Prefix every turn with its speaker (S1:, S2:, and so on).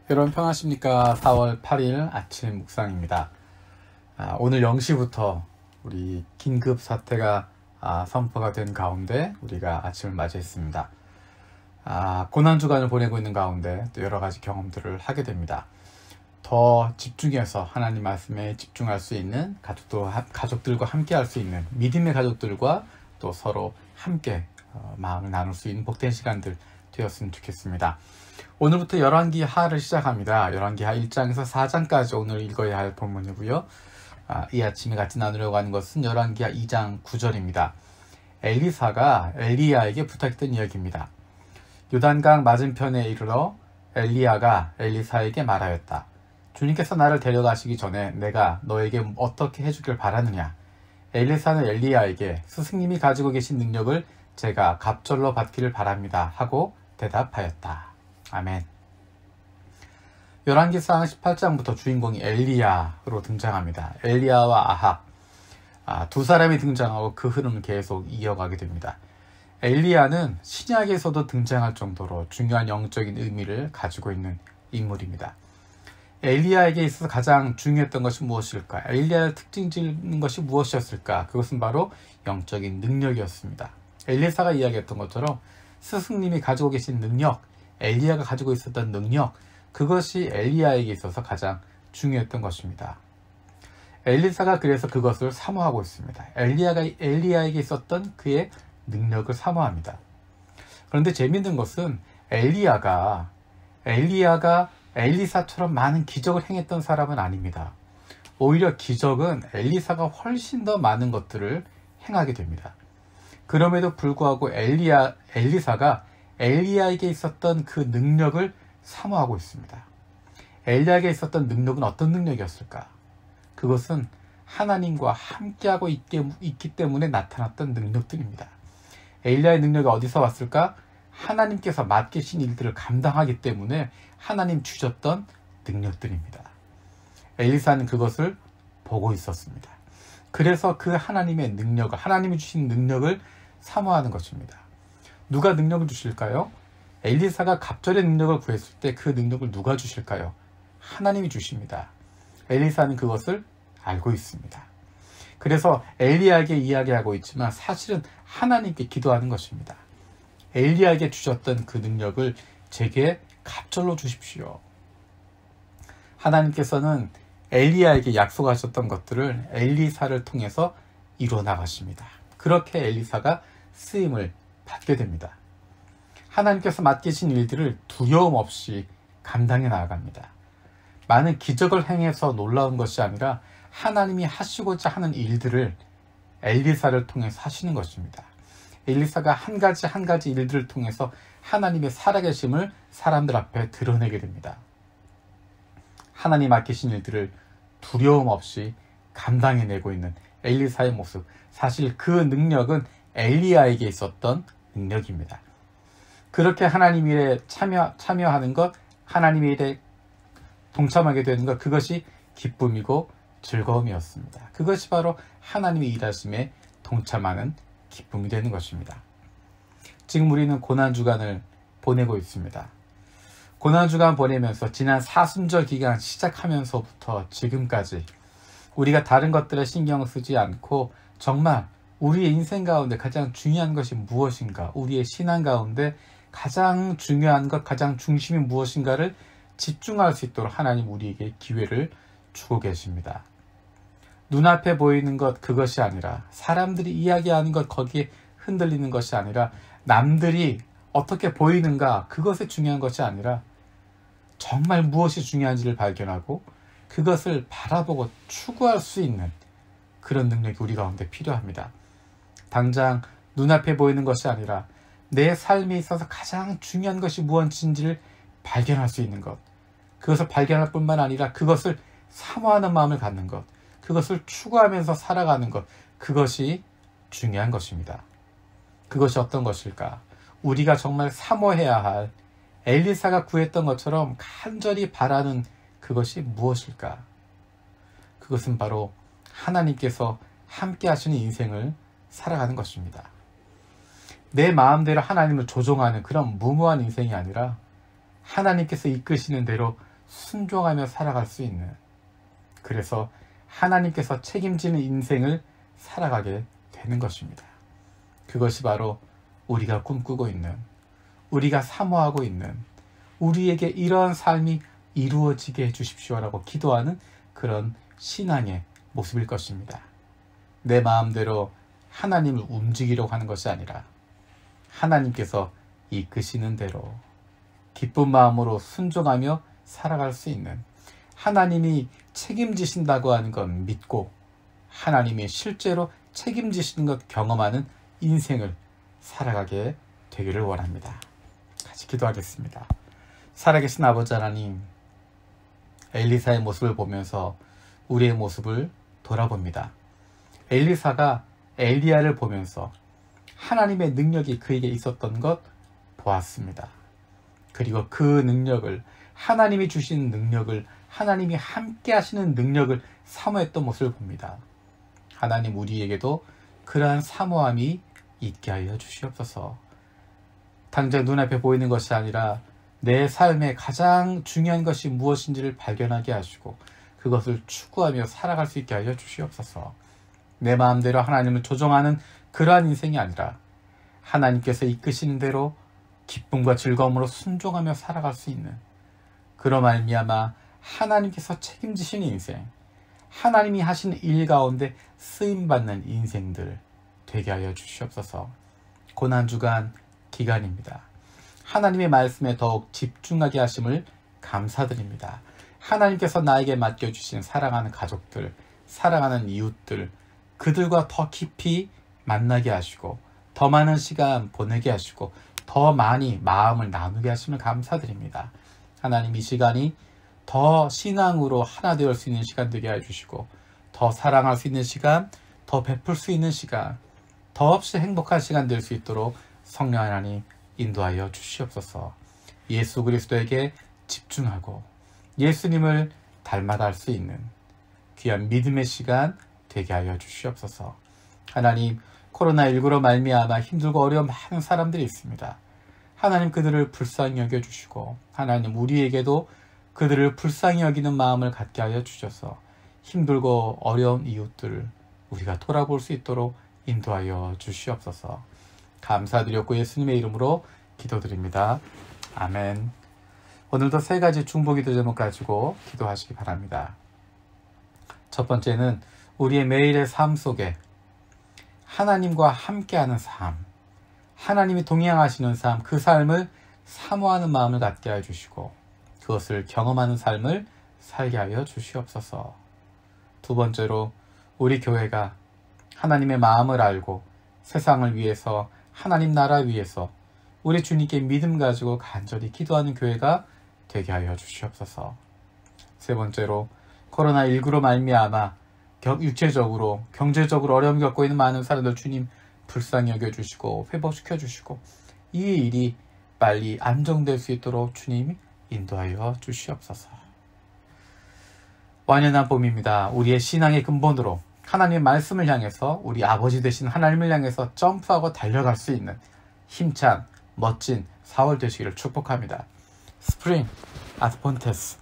S1: 여러분 평안하십니까? 4월 8일 아침 묵상입니다. 오늘 0시부터 우리 긴급 사태가 선포가 된 가운데 우리가 아침을 맞이했습니다. 고난주간을 보내고 있는 가운데 또 여러 가지 경험들을 하게 됩니다. 더 집중해서 하나님 말씀에 집중할 수 있는 가족들과 함께 할 수 있는 믿음의 가족들과 또 서로 함께 마음을 나눌 수 있는 복된 시간들 되었으면 좋겠습니다. 오늘부터 열왕기하를 시작합니다. 열왕기하 1장에서 4장까지 오늘 읽어야 할 본문이고요. 이 아침에 같이 나누려고 하는 것은 열왕기하 2장 9절입니다. 엘리사가 엘리야에게 부탁했던 이야기입니다. 요단강 맞은편에 이르러 엘리야가 엘리사에게 말하였다. 주님께서 나를 데려가시기 전에 내가 너에게 어떻게 해주길 바라느냐. 엘리사는 엘리야에게 스승님이 가지고 계신 능력을 제가 갑절로 받기를 바랍니다 하고 대답하였다. 아멘. 열왕기상 18장부터 주인공이 엘리야로 등장합니다. 엘리야와 아합, 두 사람이 등장하고 그 흐름을 계속 이어가게 됩니다. 엘리야는 신약에서도 등장할 정도로 중요한 영적인 의미를 가지고 있는 인물입니다. 엘리야에게 있어서 가장 중요했던 것이 무엇일까? 엘리야를 특징 짓는 것이 무엇이었을까? 그것은 바로 영적인 능력이었습니다. 엘리사가 이야기했던 것처럼 스승님이 가지고 계신 능력, 엘리야가 가지고 있었던 능력, 그것이 엘리야에게 있어서 가장 중요했던 것입니다. 엘리사가 그래서 그것을 사모하고 있습니다. 엘리야에게 있었던 그의 능력을 사모합니다. 그런데 재미있는 것은 엘리야가 엘리사처럼 많은 기적을 행했던 사람은 아닙니다. 오히려 기적은 엘리사가 훨씬 더 많은 것들을 행하게 됩니다. 그럼에도 불구하고 엘리사가 엘리야에게 있었던 그 능력을 사모하고 있습니다. 엘리야에게 있었던 능력은 어떤 능력이었을까? 그것은 하나님과 함께하고 있기 때문에 나타났던 능력들입니다. 엘리야의 능력이 어디서 왔을까? 하나님께서 맡기신 일들을 감당하기 때문에 하나님 주셨던 능력들입니다. 엘리사는 그것을 보고 있었습니다. 그래서 그 하나님의 능력을, 하나님이 주신 능력을 사모하는 것입니다. 누가 능력을 주실까요? 엘리사가 갑절의 능력을 구했을 때 그 능력을 누가 주실까요? 하나님이 주십니다. 엘리사는 그것을 알고 있습니다. 그래서 엘리야에게 이야기하고 있지만 사실은 하나님께 기도하는 것입니다. 엘리야에게 주셨던 그 능력을 제게 갑절로 주십시오. 하나님께서는 엘리야에게 약속하셨던 것들을 엘리사를 통해서 이루어 나가십니다. 그렇게 엘리사가 쓰임을 받게 됩니다. 하나님께서 맡기신 일들을 두려움 없이 감당해 나아갑니다. 많은 기적을 행해서 놀라운 것이 아니라 하나님이 하시고자 하는 일들을 엘리사를 통해서 하시는 것입니다. 엘리사가 한 가지 일들을 통해서 하나님의 살아계심을 사람들 앞에 드러내게 됩니다. 하나님 맡기신 일들을 두려움 없이 감당해내고 있는 엘리사의 모습, 사실 그 능력은 엘리야에게 있었던 능력입니다. 그렇게 하나님 일에 참여하는 것, 하나님 일에 동참하게 되는 것, 그것이 기쁨이고 즐거움이었습니다. 그것이 바로 하나님의 일하심에 동참하는 기쁨이 되는 것입니다. 지금 우리는 고난주간을 보내고 있습니다. 고난주간 보내면서 지난 사순절 기간 시작하면서부터 지금까지 우리가 다른 것들에 신경 쓰지 않고 정말 우리의 인생 가운데 가장 중요한 것이 무엇인가, 우리의 신앙 가운데 가장 중요한 것, 가장 중심이 무엇인가를 집중할 수 있도록 하나님 우리에게 기회를 주고 계십니다. 눈앞에 보이는 것, 그것이 아니라 사람들이 이야기하는 것, 거기에 흔들리는 것이 아니라 남들이 어떻게 보이는가, 그것이 중요한 것이 아니라 정말 무엇이 중요한지를 발견하고 그것을 바라보고 추구할 수 있는 그런 능력이 우리 가운데 필요합니다. 당장 눈앞에 보이는 것이 아니라 내 삶에 있어서 가장 중요한 것이 무엇인지를 발견할 수 있는 것, 그것을 발견할 뿐만 아니라 그것을 사모하는 마음을 갖는 것, 그것을 추구하면서 살아가는 것, 그것이 중요한 것입니다. 그것이 어떤 것일까? 우리가 정말 사모해야 할, 엘리사가 구했던 것처럼 간절히 바라는 그것이 무엇일까? 그것은 바로 하나님께서 함께 하시는 인생을 살아가는 것입니다. 내 마음대로 하나님을 조종하는 그런 무모한 인생이 아니라 하나님께서 이끄시는 대로 순종하며 살아갈 수 있는, 그래서 하나님께서 책임지는 인생을 살아가게 되는 것입니다. 그것이 바로 우리가 꿈꾸고 있는, 우리가 사모하고 있는, 우리에게 이러한 삶이 이루어지게 해주십시오라고 기도하는 그런 신앙의 모습일 것입니다. 내 마음대로 하나님을 움직이려고 하는 것이 아니라 하나님께서 이끄시는 대로 기쁜 마음으로 순종하며 살아갈 수 있는, 하나님이 책임지신다고 하는 건 믿고 하나님이 실제로 책임지시는 것 경험하는 인생을 살아가게 되기를 원합니다. 같이 기도하겠습니다. 살아계신 아버지 하나님, 엘리사의 모습을 보면서 우리의 모습을 돌아봅니다. 엘리사가 엘리야를 보면서 하나님의 능력이 그에게 있었던 것 보았습니다. 그리고 그 능력을, 하나님이 주신 능력을, 하나님이 함께 하시는 능력을 사모했던 모습을 봅니다. 하나님, 우리에게도 그러한 사모함이 있게 하여 주시옵소서. 당장 눈앞에 보이는 것이 아니라 내 삶에 가장 중요한 것이 무엇인지를 발견하게 하시고 그것을 추구하며 살아갈 수 있게 하여 주시옵소서. 내 마음대로 하나님을 조종하는 그러한 인생이 아니라 하나님께서 이끄시는 대로 기쁨과 즐거움으로 순종하며 살아갈 수 있는, 그로 말미암아 하나님께서 책임지시는 인생, 하나님이 하신 일 가운데 쓰임받는 인생들 되게 하여 주시옵소서. 고난주간 기간입니다. 하나님의 말씀에 더욱 집중하게 하심을 감사드립니다. 하나님께서 나에게 맡겨주신 사랑하는 가족들, 사랑하는 이웃들, 그들과 더 깊이 만나게 하시고 더 많은 시간 보내게 하시고 더 많이 마음을 나누게 하심을 감사드립니다. 하나님, 이 시간이 더 신앙으로 하나 되어 수 있는 시간 되게 해주시고 더 사랑할 수 있는 시간, 더 베풀 수 있는 시간, 더없이 행복한 시간 될 수 있도록 성령 하나님 인도하여 주시옵소서. 예수 그리스도에게 집중하고 예수님을 닮아갈 수 있는 귀한 믿음의 시간 되게 하여 주시옵소서. 하나님, 코로나19로 말미암아 힘들고 어려운 많은 사람들이 있습니다. 하나님, 그들을 불쌍히 여겨주시고 하나님, 우리에게도 그들을 불쌍히 여기는 마음을 갖게 하여 주셔서 힘들고 어려운 이웃들을 우리가 돌아볼 수 있도록 인도하여 주시옵소서. 감사드렸고 예수님의 이름으로 기도드립니다. 아멘. 오늘도 세 가지 중보기도 제목 가지고 기도하시기 바랍니다. 첫 번째는 우리의 매일의 삶 속에 하나님과 함께하는 삶, 하나님이 동행하시는 삶, 그 삶을 사모하는 마음을 갖게 하여 주시고 그것을 경험하는 삶을 살게 하여 주시옵소서. 두 번째로 우리 교회가 하나님의 마음을 알고 세상을 위해서, 하나님 나라 위해서 우리 주님께 믿음 가지고 간절히 기도하는 교회가 되게 하여 주시옵소서. 세 번째로 코로나19로 말미암아 육체적으로, 경제적으로 어려움 겪고 있는 많은 사람들 주님 불쌍히 여겨주시고 회복시켜 주시고 이 일이 빨리 안정될 수 있도록 주님 인도하여 주시옵소서. 완연한 봄입니다. 우리의 신앙의 근본으로 하나님의 말씀을 향해서, 우리 아버지 되신 하나님을 향해서 점프하고 달려갈 수 있는 힘찬 멋진 4월 되시기를 축복합니다. 스프링 아드폰테스